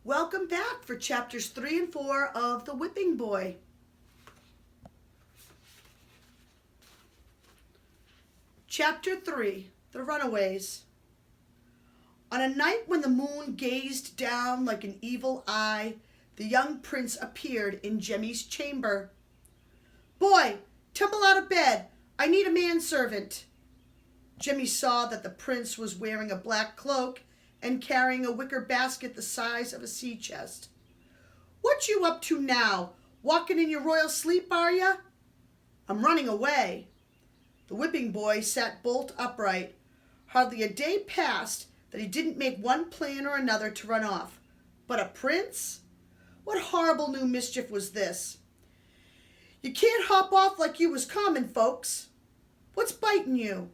Welcome back for chapters 3 and 4 of The Whipping Boy. Chapter 3, The Runaways. On a night when the moon gazed down like an evil eye, the young prince appeared in Jemmy's chamber. "Boy, tumble out of bed. I need a manservant." Jemmy saw that the prince was wearing a black cloak and carrying a wicker basket the size of a sea chest. "What you up to now? Walking in your royal sleep, are ya?" "I'm running away." The whipping boy sat bolt upright. Hardly a day passed that he didn't make one plan or another to run off. But a prince? What horrible new mischief was this? "You can't hop off like you was common folks. What's biting you?"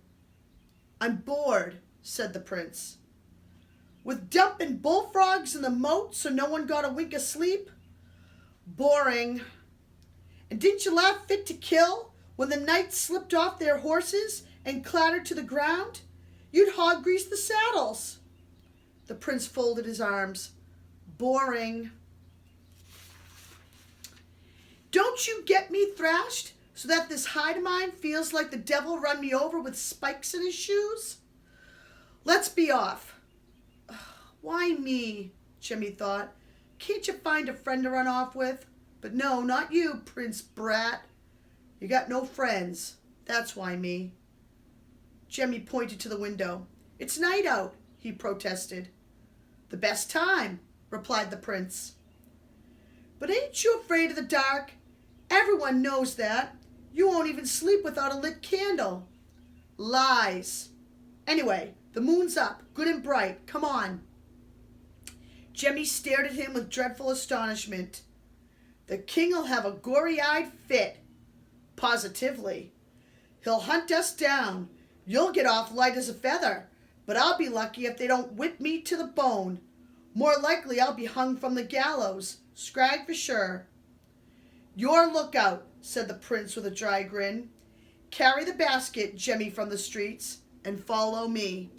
"I'm bored," said the prince. "With dumping bullfrogs in the moat so no one got a wink of sleep?" "Boring." "And didn't you laugh fit to kill when the knights slipped off their horses and clattered to the ground? You'd hog grease the saddles." The prince folded his arms. "Boring." "Don't you get me thrashed so that this hide of mine feels like the devil run me over with spikes in his shoes? Let's be off." "Why me?" Jemmy thought. "Can't you find a friend to run off with? But no, not you, Prince Brat. You got no friends. That's why me." Jemmy pointed to the window. "It's night out," he protested. "The best time," replied the prince. "But ain't you afraid of the dark? Everyone knows that. You won't even sleep without a lit candle." "Lies. Anyway, the moon's up, good and bright. Come on." Jemmy stared at him with dreadful astonishment. "The king'll have a gory-eyed fit." "Positively. He'll hunt us down. You'll get off light as a feather, but I'll be lucky if they don't whip me to the bone. More likely I'll be hung from the gallows. Scrag for sure." "Your lookout," said the prince with a dry grin. "Carry the basket, Jemmy, from the streets, and follow me."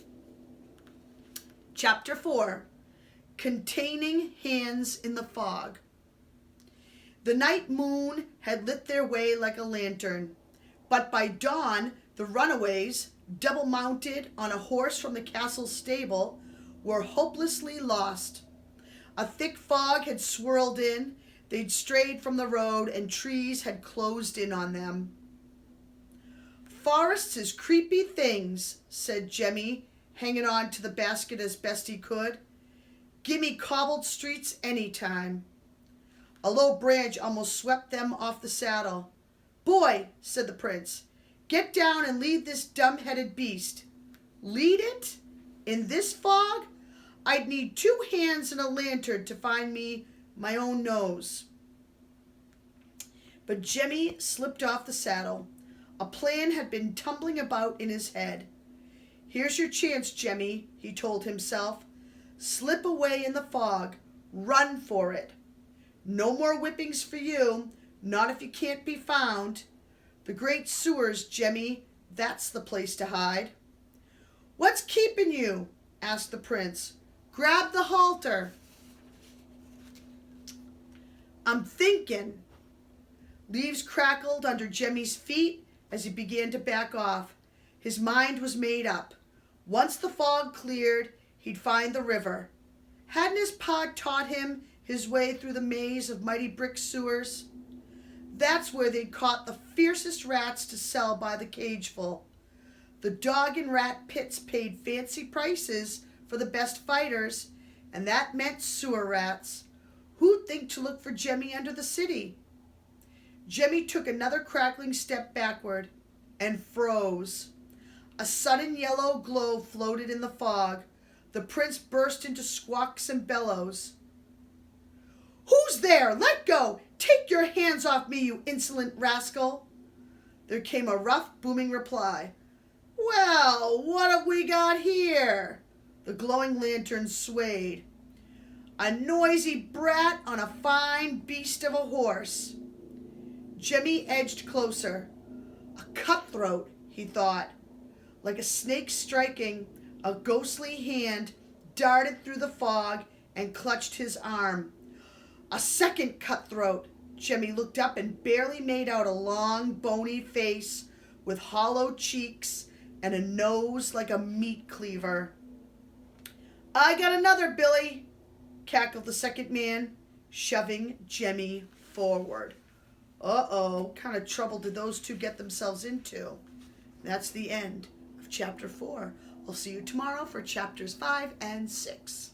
Chapter 4, Containing Hands in the Fog. The night moon had lit their way like a lantern, but by dawn the runaways, double-mounted on a horse from the castle stable, were hopelessly lost. A thick fog had swirled in, they'd strayed from the road, and trees had closed in on them. "Forests is creepy things," said Jemmy, hanging on to the basket as best he could. "Gimme cobbled streets any time." A low branch almost swept them off the saddle. "Boy," said the prince, "get down and lead this dumb-headed beast." "Lead it? In this fog? I'd need 2 hands and a lantern to find me my own nose." But Jemmy slipped off the saddle. A plan had been tumbling about in his head. "Here's your chance, Jemmy," he told himself. "Slip away in the fog. Run for it. No more whippings for you, not if you can't be found. The great sewers, Jemmy, that's the place to hide." "What's keeping you?" asked the prince. "Grab the halter." "I'm thinking." Leaves crackled under Jemmy's feet as he began to back off. His mind was made up. Once the fog cleared, he'd find the river. Hadn't his pa taught him his way through the maze of mighty brick sewers? That's where they'd caught the fiercest rats to sell by the cageful. The dog and rat pits paid fancy prices for the best fighters, and that meant sewer rats. Who'd think to look for Jemmy under the city? Jemmy took another crackling step backward and froze. A sudden yellow glow floated in the fog. The prince burst into squawks and bellows. "Who's there? Let go! Take your hands off me, you insolent rascal!" There came a rough, booming reply. "Well, what have we got here?" The glowing lantern swayed. "A noisy brat on a fine beast of a horse." Jemmy edged closer. A cutthroat, he thought. Like a snake striking, a ghostly hand darted through the fog and clutched his arm. A second cutthroat. Jemmy looked up and barely made out a long, bony face with hollow cheeks and a nose like a meat cleaver. "I got another, Billy," cackled the second man, shoving Jemmy forward. Uh-oh, kind of trouble did those two get themselves into? That's the end of chapter 4. I'll see you tomorrow for chapters 5 and 6.